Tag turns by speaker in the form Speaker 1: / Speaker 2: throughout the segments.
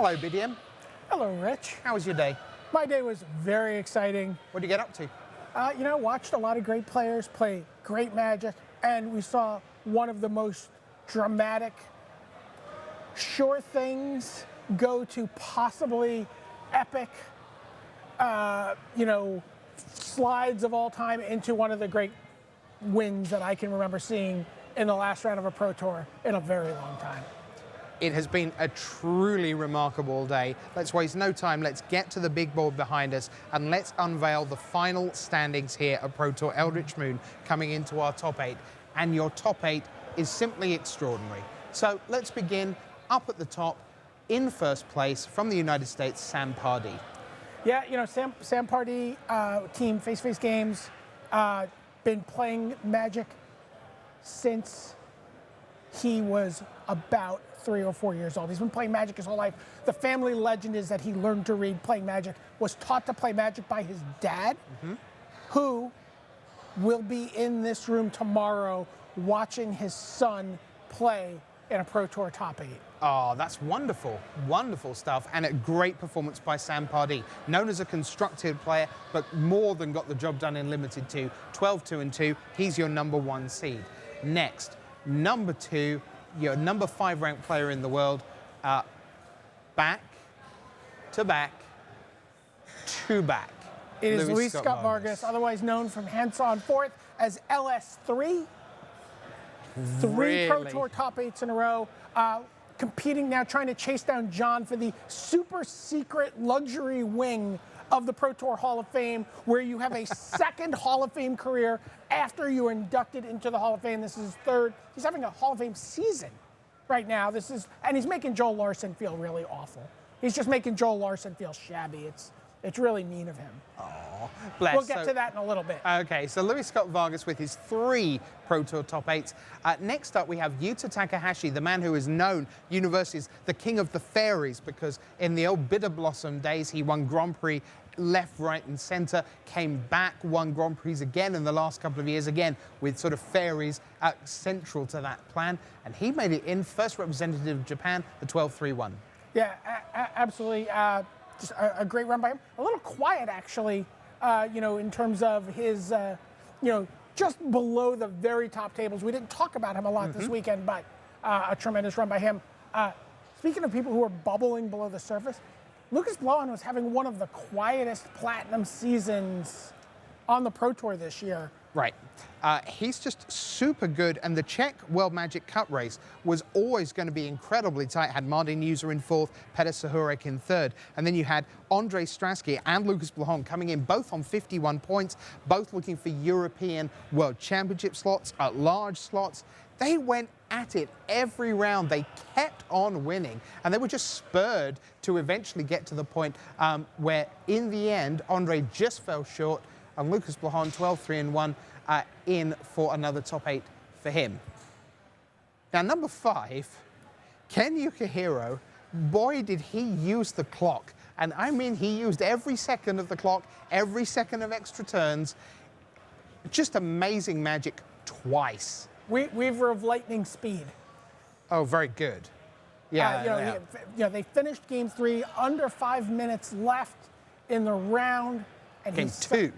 Speaker 1: Hello, BDM.
Speaker 2: Hello, Rich.
Speaker 1: How was your day?
Speaker 2: My day was very exciting.
Speaker 1: What did you get up to?
Speaker 2: Watched a lot of great players play great Magic, and we saw one of the most dramatic, sure things go to possibly epic, slides of all time into one of the great wins that I can remember seeing in the last round of a Pro Tour in a very long time.
Speaker 1: It has been a truly remarkable day. Let's waste no time. Let's get to the big board behind us and let's unveil the final standings here at Pro Tour Eldritch Moon coming into our top 8. And your top 8 is simply extraordinary. So let's begin up at the top. In first place from the United States, Sam Pardee.
Speaker 2: Yeah, Sam Pardee, team Face-Face Games, been playing Magic since he was about 3 or 4 years old. He's been playing Magic his whole life. The family legend is that he learned to read playing Magic, was taught to play Magic by his dad, who will be in this room tomorrow watching his son play in a Pro Tour top 8.
Speaker 1: Oh, that's wonderful. Wonderful stuff. And a great performance by Sam Pardee. Known as a constructed player, but more than got the job done in Limited 2. 12-2-2. He's your number 1 seed. Next, number 2, your number 5 ranked player in the world. Back to back to back.
Speaker 2: It is Luis Scott Vargas, otherwise known from Hands-On Forth as LS3. Three Pro Tour top 8s in a row. Competing now, trying to chase down John for the super secret luxury wing of the Pro Tour Hall of Fame, where you have a second Hall of Fame career after you are inducted into the Hall of Fame. This is his 3rd. He's having a Hall of Fame season right now. And he's making Joel Larson feel really awful. He's just making Joel Larson feel shabby. It's really mean of him.
Speaker 1: Oh, bless.
Speaker 2: We'll get to that in a little bit.
Speaker 1: Okay, so Luis Scott Vargas with his 3 Pro Tour top 8s. Next up, we have Yuta Takahashi, the man who is known universally as the king of the fairies, because in the old Bitter Blossom days, he won Grand Prix left, right, and center, came back, won Grand Prix again in the last couple of years, again, with sort of fairies central to that plan. And he made it in, first representative of Japan, the 12-3-1.
Speaker 2: Yeah, absolutely. Just a great run by him. A little quiet, actually, in terms of his, just below the very top tables. We didn't talk about him a lot this weekend, but a tremendous run by him. Speaking of people who are bubbling below the surface, Lucas Blohan was having one of the quietest platinum seasons on the Pro Tour this year.
Speaker 1: Right. He's just super good, and the Czech World Magic Cup race was always going to be incredibly tight. Had Martin User in 4th, Petr Sahurek in 3rd, and then you had Andrei Stransky and Lucas Blohan coming in both on 51 points, both looking for European World Championship slots, large slots. They went at it every round. They kept on winning, and they were just spurred to eventually get to the point where, in the end, Andrei just fell short, and Lucas Blohan 12-3-1 in for another top 8 for him. Now, number 5, Ken Yukihiro, boy, did he use the clock. And I mean, he used every second of the clock, every second of extra turns. Just amazing Magic twice.
Speaker 2: Weaver of lightning speed.
Speaker 1: Oh, very good. Yeah,
Speaker 2: they finished game 3, under 5 minutes left in the round. And
Speaker 1: game 2.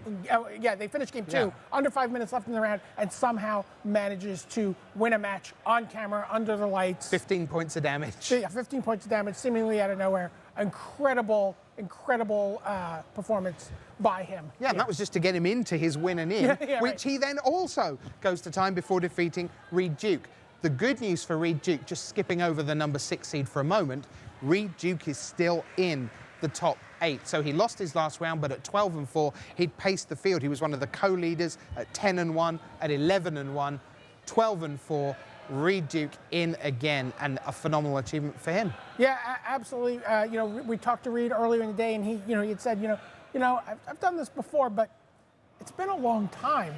Speaker 2: They finished game 2, under 5 minutes left in the round, and somehow manages to win a match on camera, under the lights.
Speaker 1: 15 points of damage.
Speaker 2: Yeah, 15 points of damage, seemingly out of nowhere. incredible performance by him.
Speaker 1: Yeah, and that was just to get him into his win and in, which he then also goes to time before defeating Reed Duke. The good news for Reed Duke, just skipping over the number 6 seed for a moment, Reed Duke is still in the top 8. So he lost his last round, but at 12-4, he'd paced the field. He was one of the co-leaders at 10-1, at 11-1, 12-4. Reed Duke in again, and a phenomenal achievement for him.
Speaker 2: Yeah, absolutely. We talked to Reed earlier in the day, and he had said, I've done this before, but it's been a long time.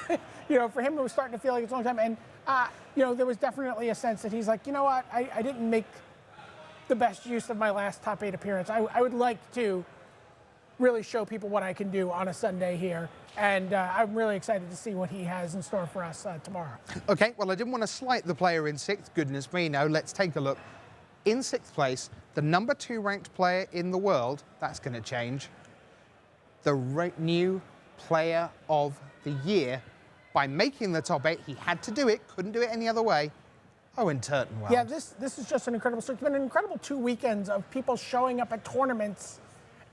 Speaker 2: For him, it was starting to feel like it's a long time, and there was definitely a sense that he's like, you know what, I didn't make the best use of my last top 8 appearance. I would like to really show people what I can do on a Sunday here. And I'm really excited to see what he has in store for us tomorrow. Okay,
Speaker 1: well, I didn't want to slight the player in 6th. Goodness me, no. Let's take a look. In 6th place, The number 2 ranked player in the world, that's going to change. The new player of the year, by making the top 8, he had to do it, couldn't do it any other way. Owen Turtenwald.
Speaker 2: Yeah, this is just an incredible story. It's been an incredible 2 weekends of people showing up at tournaments,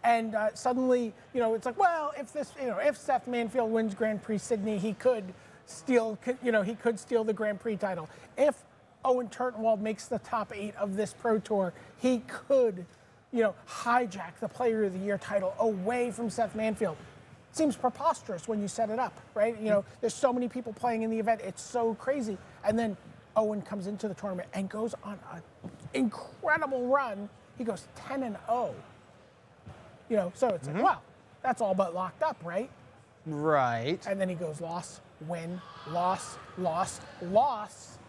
Speaker 2: and suddenly, it's like, well, if Seth Manfield wins Grand Prix Sydney, he could steal the Grand Prix title. If Owen Turtenwald makes the top 8 of this Pro Tour, he could, hijack the Player of the Year title away from Seth Manfield. It seems preposterous when you set it up, right? There's so many people playing in the event, it's so crazy, and then Owen comes into the tournament and goes on an incredible run. He goes 10-0. So it's like, wow, that's all but locked up, right?
Speaker 1: Right.
Speaker 2: And then he goes loss, win, loss, loss, loss.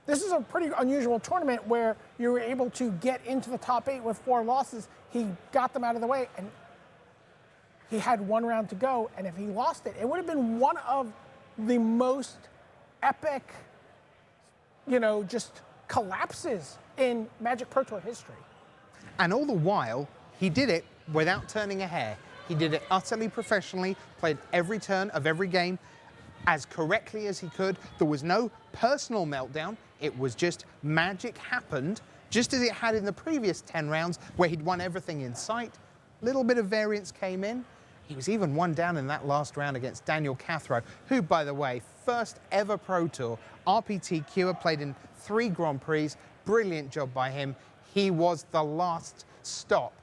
Speaker 2: This is a pretty unusual tournament where you were able to get into the top 8 with 4 losses. He got them out of the way, and he had 1 round to go. And if he lost it, it would have been one of the most epic, just collapses in Magic Pro Tour history.
Speaker 1: And all the while, he did it without turning a hair. He did it utterly professionally, played every turn of every game as correctly as he could. There was no personal meltdown. It was just magic happened, just as it had in the previous 10 rounds where he'd won everything in sight. Little bit of variance came in. He was even 1 down in that last round against Daniel Cathro, who, by the way, first ever Pro Tour, RPTQer, played in 3 Grand Prix. Brilliant job by him. He was the last stop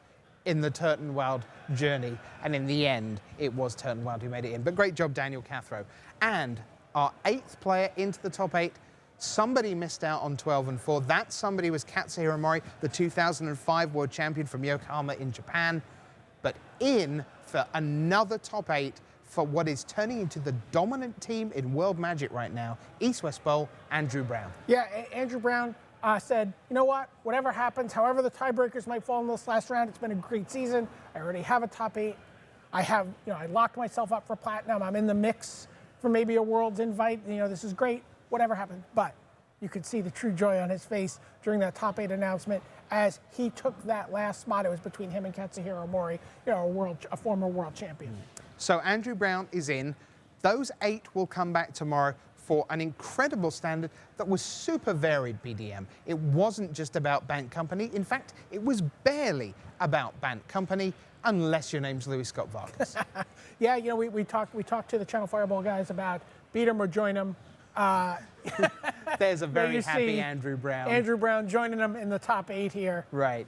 Speaker 1: in the Turtenwald journey, and in the end, it was Turtenwald who made it in. But great job, Daniel Cathro. And our 8th player into the top 8, somebody missed out on 12 and 4. That somebody was Katsuhiro Mori, the 2005 world champion from Yokohama in Japan, but in for another top 8 for what is turning into the dominant team in World Magic right now, East-West Bowl, Andrew Brown.
Speaker 2: Yeah, Andrew Brown said, you know what, whatever happens, however the tiebreakers might fall in this last round, it's been a great season. I already have a top 8. I locked myself up for platinum. I'm in the mix for maybe a Worlds invite. This is great, whatever happens. But you could see the true joy on his face during that top 8 announcement as he took that last spot. It was between him and Katsuhiro Mori, a former world champion.
Speaker 1: So Andrew Brown is in. Those 8 will come back tomorrow for an incredible standard that was super varied, BDM. It wasn't just about Bant Company. In fact, it was barely about Bant Company, unless your name's Louis Scott Vargas.
Speaker 2: Yeah, we talked to the Channel Fireball guys about beat him or join him.
Speaker 1: There's a very happy Andrew Brown.
Speaker 2: Andrew Brown joining them in the top 8 here.
Speaker 1: Right.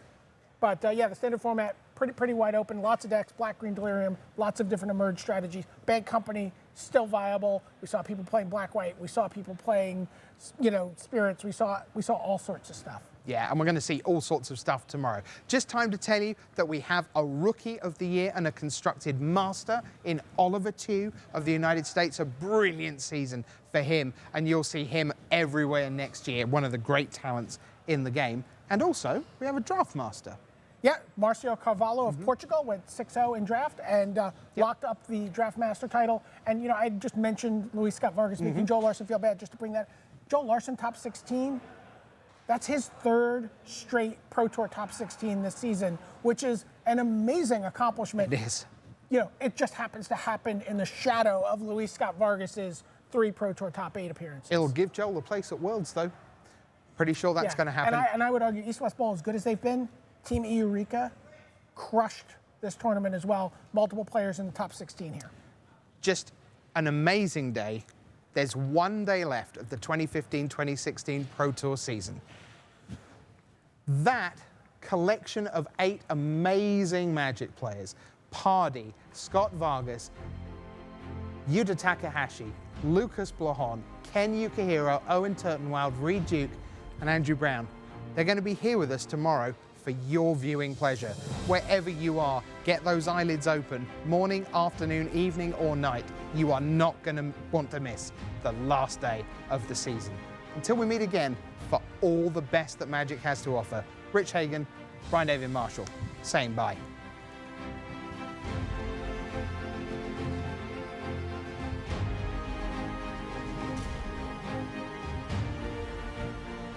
Speaker 2: But yeah, the standard format, pretty wide open. Lots of decks, Black, Green, Delirium, lots of different emerged strategies. Bad Company, still viable. We saw people playing Black, White. We saw people playing, Spirits. We saw all sorts of stuff.
Speaker 1: Yeah, and we're going to see all sorts of stuff tomorrow. Just time to tell you that we have a Rookie of the Year and a Constructed Master in Oliver Tew of the United States. A brilliant season for him, and you'll see him everywhere next year. One of the great talents in the game. And also, we have a Draft Master.
Speaker 2: Yeah, Marcio Carvalho of Portugal went 6-0 in draft and locked up the Draft Master title. And, I just mentioned Luis Scott Vargas making Joe Larson feel bad, just to bring that. Joe Larson, top 16. That's his 3rd straight Pro Tour top 16 this season, which is an amazing accomplishment.
Speaker 1: It is.
Speaker 2: It just happens to happen in the shadow of Luis Scott Vargas's 3 Pro Tour top 8 appearances.
Speaker 1: It'll give Joel a place at Worlds, though. Pretty sure that's going to happen.
Speaker 2: And I would argue East-West Bowl, as good as they've been, Team Eureka crushed this tournament as well. Multiple players in the top 16 here.
Speaker 1: Just an amazing day. There's 1 day left of the 2015-2016 Pro Tour season. That collection of 8 amazing Magic players, Pardee, Scott Vargas, Yuta Takahashi, Lucas Blahan, Ken Yukihiro, Owen Turtenwald, Reed Duke, and Andrew Brown. They're going to be here with us tomorrow for your viewing pleasure. Wherever you are, get those eyelids open, morning, afternoon, evening, or night. You are not going to want to miss the last day of the season. Until we meet again, for all the best that Magic has to offer, Rich Hagon, Brian David-Marshall, saying bye.